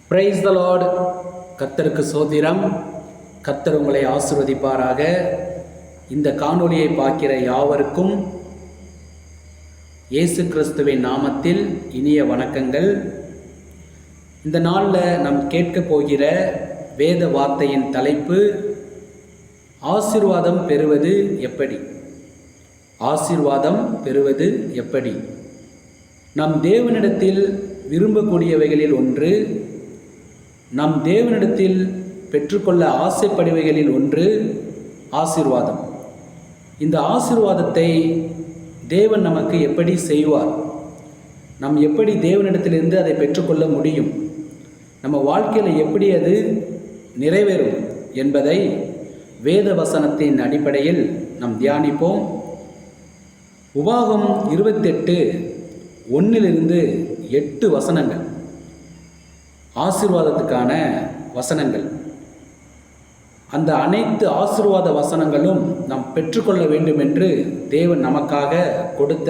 Praise the Lord. கர்த்தருக்கு சோத்திரம். கர்த்தர் உங்களை ஆசீர்வதிப்பாராக. இந்த காணொளியை பார்க்கிற யாவருக்கும் இயேசு கிறிஸ்துவின் நாமத்தில் இனிய வணக்கங்கள். இந்த நாளில் நாம் கேட்க போகிற வேத வார்த்தையின் தலைப்பு ஆசீர்வாதம் பெறுவது எப்படி. ஆசீர்வாதம் பெறுவது எப்படி? நம் தேவனிடத்தில் விரும்பக்கூடியவைகளில் ஒன்று, நம் தேவனிடத்தில் பெற்றுக்கொள்ள ஆசைப்படுவைகளில் ஒன்று ஆசீர்வாதம். இந்த ஆசீர்வாதத்தை தேவன் நமக்கு எப்படி செய்வார்? நாம் எப்படி தேவனிடத்திலிருந்து அதை பெற்றுக்கொள்ள முடியும்? நம்ம வாழ்க்கையில் எப்படி அது நிறைவேறும் என்பதை வேத வசனத்தின் அடிப்படையில் நாம் தியானிப்போம். உபாகம் 28:1-8 வசனங்கள் ஆசீர்வாதத்துக்கான வசனங்கள். அந்த அனைத்து ஆசீர்வாத வசனங்களும் நாம் பெற்றுக்கொள்ள வேண்டும் என்று தேவன் நமக்காக கொடுத்த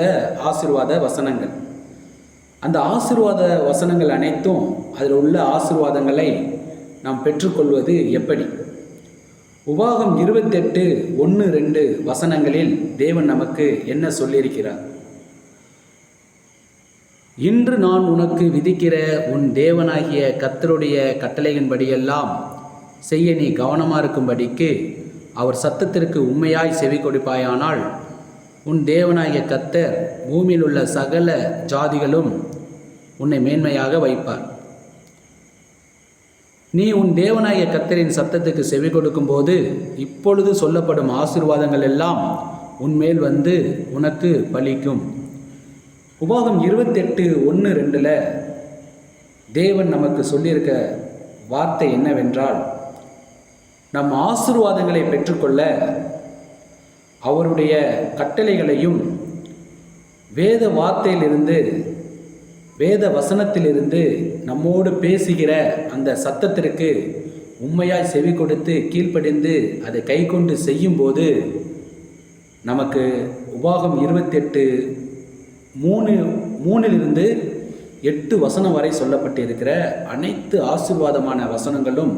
ஆசீர்வாத வசனங்கள். அந்த ஆசீர்வாத வசனங்கள் அனைத்தும், அதில் உள்ள ஆசீர்வாதங்களை நாம் பெற்றுக்கொள்வது எப்படி? உபாகம் 28:1-2 வசனங்களில் தேவன் நமக்கு என்ன சொல்லியிருக்கிறார்? இன்று நான் உனக்கு விதிக்கிற உன் தேவனாகிய கர்த்தருடைய கட்டளையின்படியெல்லாம் செய்ய நீ கவனமாக இருக்கும்படிக்கு அவர் சத்தத்திற்கு உண்மையாய் செவி கொடுப்பாயானால் உன் தேவனாகிய கர்த்தர் பூமியில் உள்ள சகல ஜாதிகளும் உன்னை மேன்மையாக வைப்பார். நீ உன் தேவனாகிய கர்த்தரின் சத்தத்துக்கு செவி கொடுக்கும்போது இப்பொழுது சொல்லப்படும் ஆசீர்வாதங்கள் எல்லாம் உன்மேல் வந்து உனக்கு பலிக்கும். உபாகம் 28:1-2 தேவன் நமக்கு சொல்லியிருக்க வார்த்தை என்னவென்றால், நம் ஆசீர்வாதங்களை பெற்றுக்கொள்ள அவருடைய கட்டளைகளையும் வேத வார்த்தையிலிருந்து, வேத வசனத்திலிருந்து நம்மோடு பேசுகிற அந்த சத்தத்திற்கு உண்மையாய் செவி கொடுத்து கீழ்ப்படிந்து அதை கை கொண்டு செய்யும்போது நமக்கு உபாகம் 28:3-8 வசனம் வரை சொல்லப்பட்டிருக்கிற அனைத்து ஆசீர்வாதமான வசனங்களும்,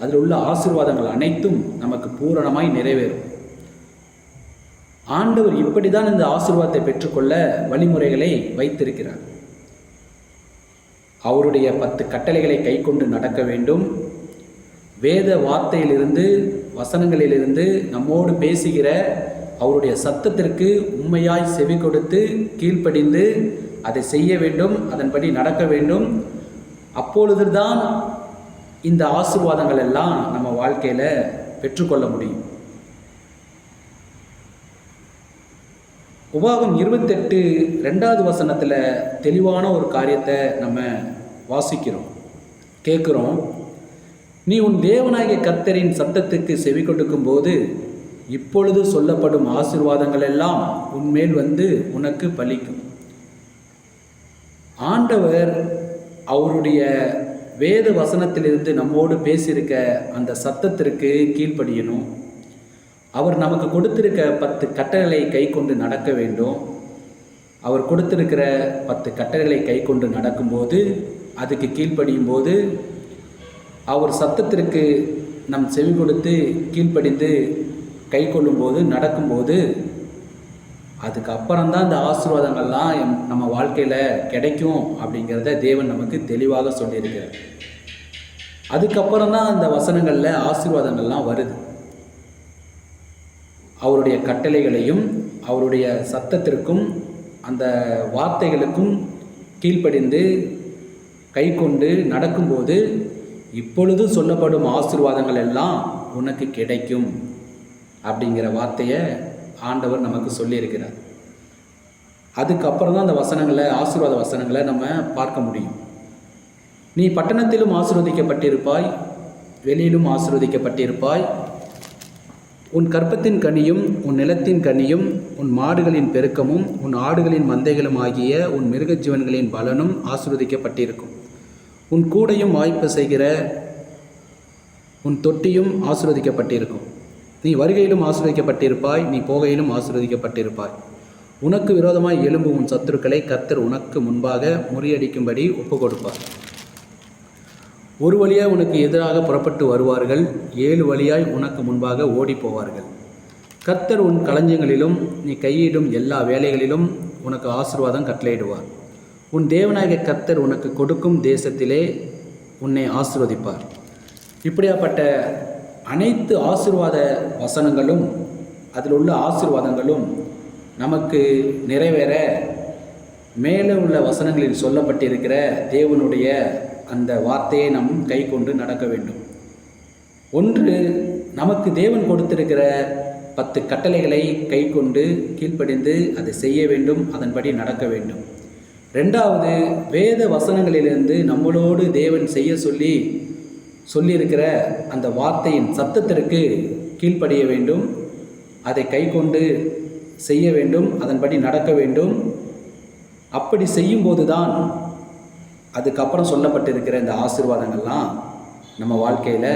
அதில் உள்ள ஆசீர்வாதங்கள் அனைத்தும் நமக்கு பூரணமாய் நிறைவேறும். ஆண்டவர் இப்படி தான் இந்த ஆசீர்வாதத்தை பெற்றுக்கொள்ள வழிமுறைகளை வைத்திருக்கிறார். அவருடைய 10 கட்டளைகளை கை கொண்டு நடக்க வேண்டும். வேத வார்த்தையிலிருந்து, வசனங்களிலிருந்து நம்மோடு பேசுகிற அவருடைய சத்தத்திற்கு உண்மையாய் செவி கொடுத்து கீழ்ப்படிந்து அதை செய்ய வேண்டும், அதன்படி நடக்க வேண்டும். அப்பொழுதுதான் இந்த ஆசீர்வாதங்கள் எல்லாம் நம்ம வாழ்க்கையில் பெற்றுக்கொள்ள முடியும். உபாகம் 28:2 வசனத்தில் தெளிவான ஒரு காரியத்தை நம்ம வாசிக்கிறோம், கேட்குறோம். நீ உன் தேவனாகிய கர்த்தரின் சத்தத்துக்கு செவி கொடுக்கும் போது இப்பொழுது சொல்லப்படும் ஆசீர்வாதங்கள் எல்லாம் உன்மேல் வந்து உனக்கு பலிக்கும். ஆண்டவர் அவருடைய வேத வசனத்திலிருந்து நம்மோடு பேசியிருக்க அந்த சத்தத்திற்கு கீழ்ப்படியணும். அவர் நமக்கு கொடுத்திருக்க 10 கட்டளைகளை கை கொண்டு நடக்க வேண்டும். அவர் கொடுத்திருக்கிற 10 கட்டளைகளை கை கொண்டு நடக்கும்போது, அதுக்கு கீழ்ப்படியும் போது, அவர் சத்தத்திற்கு நம் செவி கொடுத்து கீழ்ப்படிந்து கை கொள்ளும்போது, நடக்கும்போது, அதுக்கப்புறம்தான் இந்த ஆசீர்வாதங்கள்லாம் நம்ம வாழ்க்கையில் கிடைக்கும் அப்படிங்கிறத தேவன் நமக்கு தெளிவாக சொல்லியிருக்கிறார். அதுக்கப்புறம்தான் அந்த வசனங்களில் ஆசீர்வாதங்கள்லாம் வருது. அவருடைய கட்டளைகளையும் அவருடைய சத்தத்திற்கும் அந்த வார்த்தைகளுக்கும் கீழ்ப்படிந்து கை கொண்டு நடக்கும்போது இப்பொழுது சொல்லப்படும் ஆசீர்வாதங்கள் எல்லாம் உனக்கு கிடைக்கும் அப்படிங்கிற வார்த்தையை ஆண்டவர் நமக்கு சொல்லியிருக்கிறார். அதுக்கப்புறம் தான் அந்த வசனங்களை, ஆசீர்வாத வசனங்களை நம்ம பார்க்க முடியும். நீ பட்டணத்திலும் ஆசீர்வதிக்கப்பட்டிருப்பாய், வெளியிலும் ஆசீர்வதிக்கப்பட்டிருப்பாய். உன் கற்பத்தின் கனியும் உன் நிலத்தின் கனியும் உன் மாடுகளின் பெருக்கமும் உன் ஆடுகளின் மந்தைகளும் ஆகிய உன் மிருக ஜீவன்களின் பலனும் ஆசீர்வதிக்கப்பட்டிருக்கும். உன் கூடையும் வாய்ப்பு செய்கிற உன் தொட்டியும் ஆசீர்வதிக்கப்பட்டிருக்கும். நீ வருகையிலும் ஆசீர்வதிக்கப்பட்டிருப்பாய், நீ போகையிலும் ஆசீர்வதிக்கப்பட்டிருப்பாய். உனக்கு விரோதமாய் எழும்பும் உன் சத்துருக்களை கர்த்தர் உனக்கு முன்பாக முறியடிக்கும்படி ஒப்பு கொடுப்பார். ஒரு வழியாய் உனக்கு எதிராக புறப்பட்டு வருவார்கள், 7 வழியாய் உனக்கு முன்பாக ஓடி போவார்கள். கர்த்தர் உன் களஞ்சியங்களிலும் நீ கையிடும் எல்லா வேலைகளிலும் உனக்கு ஆசீர்வாதம் கட்டளையிடுவார். உன் தேவனாகிய கர்த்தர் உனக்கு கொடுக்கும் தேசத்திலே உன்னை ஆசீர்வதிப்பார். இப்படியாப்பட்ட அனைத்து ஆசீர்வாத வசனங்களும் அதில் உள்ள ஆசீர்வாதங்களும் நமக்கு நிறைவேற மேலே உள்ள வசனங்களில் சொல்லப்பட்டிருக்கிற தேவனுடைய அந்த வார்த்தையை நாம் கை கொண்டு நடக்க வேண்டும். ஒன்று, நமக்கு தேவன் கொடுத்திருக்கிற 10 கட்டளைகளை கை கொண்டு கீழ்ப்படிந்து அதை செய்ய வேண்டும், அதன்படி நடக்க வேண்டும். 2வது, வேத வசனங்களிலிருந்து நம்மளோடு தேவன் செய்ய சொல்லியிருக்கிற அந்த வார்த்தையின் சத்தத்திற்கு கீழ்ப்படிய வேண்டும், அதை கை கொண்டு செய்ய வேண்டும், அதன்படி நடக்க வேண்டும். அப்படி செய்யும்போது தான் அதுக்கப்புறம் சொல்லப்பட்டிருக்கிற இந்த ஆசீர்வாதங்கள்லாம் நம்ம வாழ்க்கையில்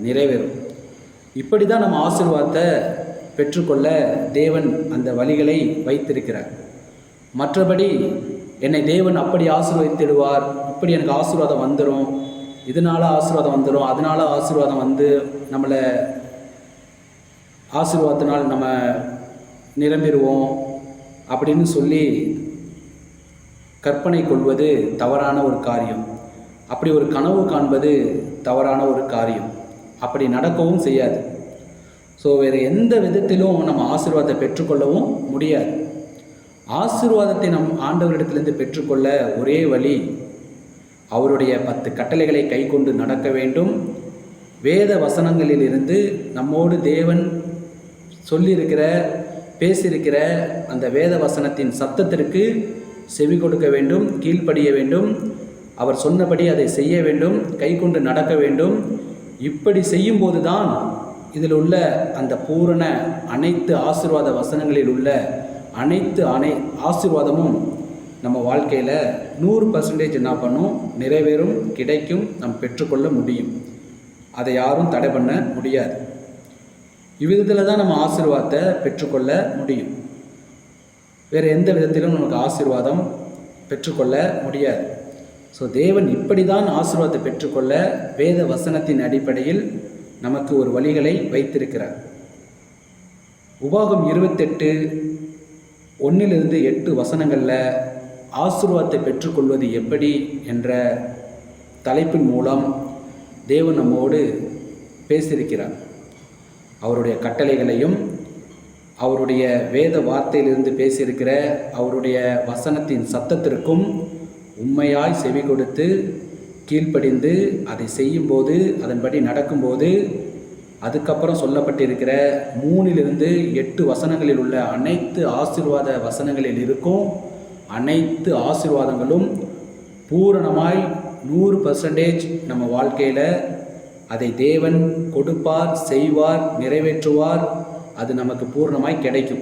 நிறைவேறும். இப்படி தான் நம்ம ஆசீர்வாதத்தை பெற்றுக்கொள்ள தேவன் அந்த வழிகளை வைத்திருக்கிறார். மற்றபடி என்னை தேவன் அப்படி ஆசீர்வதித்திடுவார், இப்படி எனக்கு ஆசீர்வாதம் வந்துடும், இதனால் ஆசீர்வாதம் வந்துடும், அதனால் ஆசீர்வாதம் வந்து நம்மளை ஆசீர்வாதத்தினால் நம்ம நிரம்பிடுவோம் அப்படின்னு சொல்லி கற்பனை கொள்வது தவறான ஒரு காரியம். அப்படி ஒரு கனவு காண்பது தவறான ஒரு காரியம். அப்படி நடக்கவும் செய்யாது. ஸோ வேறு எந்த விதத்திலும் நம்ம ஆசீர்வாதத்தை பெற்றுக்கொள்ளவும் முடியாது. ஆசீர்வாதத்தை நம் ஆண்டவரிடத்திலிருந்து பெற்றுக்கொள்ள ஒரே வழி, அவருடைய 10 கட்டளைகளை கை கொண்டு நடக்க வேண்டும். வேத வசனங்களிலிருந்து நம்மோடு தேவன் சொல்லியிருக்கிற பேசியிருக்கிற அந்த வேத வசனத்தின் சத்தத்திற்கு செவி கொடுக்க வேண்டும், கீழ்ப்படிய வேண்டும், அவர் சொன்னபடி அதை செய்ய வேண்டும், கை கொண்டு நடக்க வேண்டும். இப்படி செய்யும்போது தான் இதில் உள்ள அந்த பூரண அனைத்து ஆசீர்வாத வசனங்களில் உள்ள அனைத்து ஆசீர்வாதமும் நம்ம வாழ்க்கையில் 100% என்ன பண்ணும், நிறைவேறும், கிடைக்கும், நாம் பெற்றுக்கொள்ள முடியும். அதை யாரும் தடை பண்ண முடியாது. இவ்விதத்தில் தான் நம்ம ஆசீர்வாதத்தை பெற்றுக்கொள்ள முடியும். வேறு எந்த விதத்திலும் நமக்கு ஆசீர்வாதம் பெற்றுக்கொள்ள முடியாது. ஸோ தேவன் இப்படி தான் ஆசீர்வாதத்தை பெற்றுக்கொள்ள வேத வசனத்தின் அடிப்படையில் நமக்கு ஒரு வழிகளை வைத்திருக்கிறார். உபாகம் 28:1-8 வசனங்களில் ஆசீர்வாதத்தை பெற்றுக்கொள்வது எப்படி என்ற தலைப்பின் மூலம் தேவன் நம்மோடு பேசியிருக்கிறார். அவருடைய கட்டளைகளையும் அவருடைய வேத வார்த்தையிலிருந்து பேசியிருக்கிற அவருடைய வசனத்தின் சத்தத்திற்கும் உண்மையாய் செவி கொடுத்து கீழ்ப்படிந்து அதை செய்யும்போது, அதன்படி நடக்கும்போது, அதுக்கப்புறம் சொல்லப்பட்டிருக்கிற 3-8 வசனங்களில் உள்ள அனைத்து ஆசீர்வாத வசனங்களில் இருக்கும் அனைத்து ஆசீர்வாதங்களும் பூரணமாய் 100% நம்ம வாழ்க்கையில் அதை தேவன் கொடுப்பார், செய்வார், நிறைவேற்றுவார். அது நமக்கு பூர்ணமாய் கிடைக்கும்.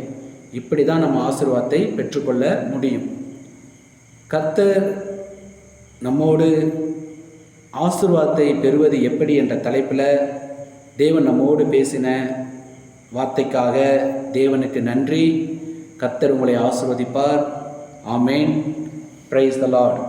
இப்படி தான் நம்ம ஆசீர்வாதத்தை பெற்றுக்கொள்ள முடியும். கர்த்தர் நம்மோடு ஆசீர்வாதத்தை பெறுவது எப்படி என்ற தலைப்பில் தேவன் நம்மோடு பேசின வார்த்தைக்காக தேவனுக்கு நன்றி. கர்த்தர் உங்களை ஆசீர்வதிப்பார். ஆமேன். Praise the Lord.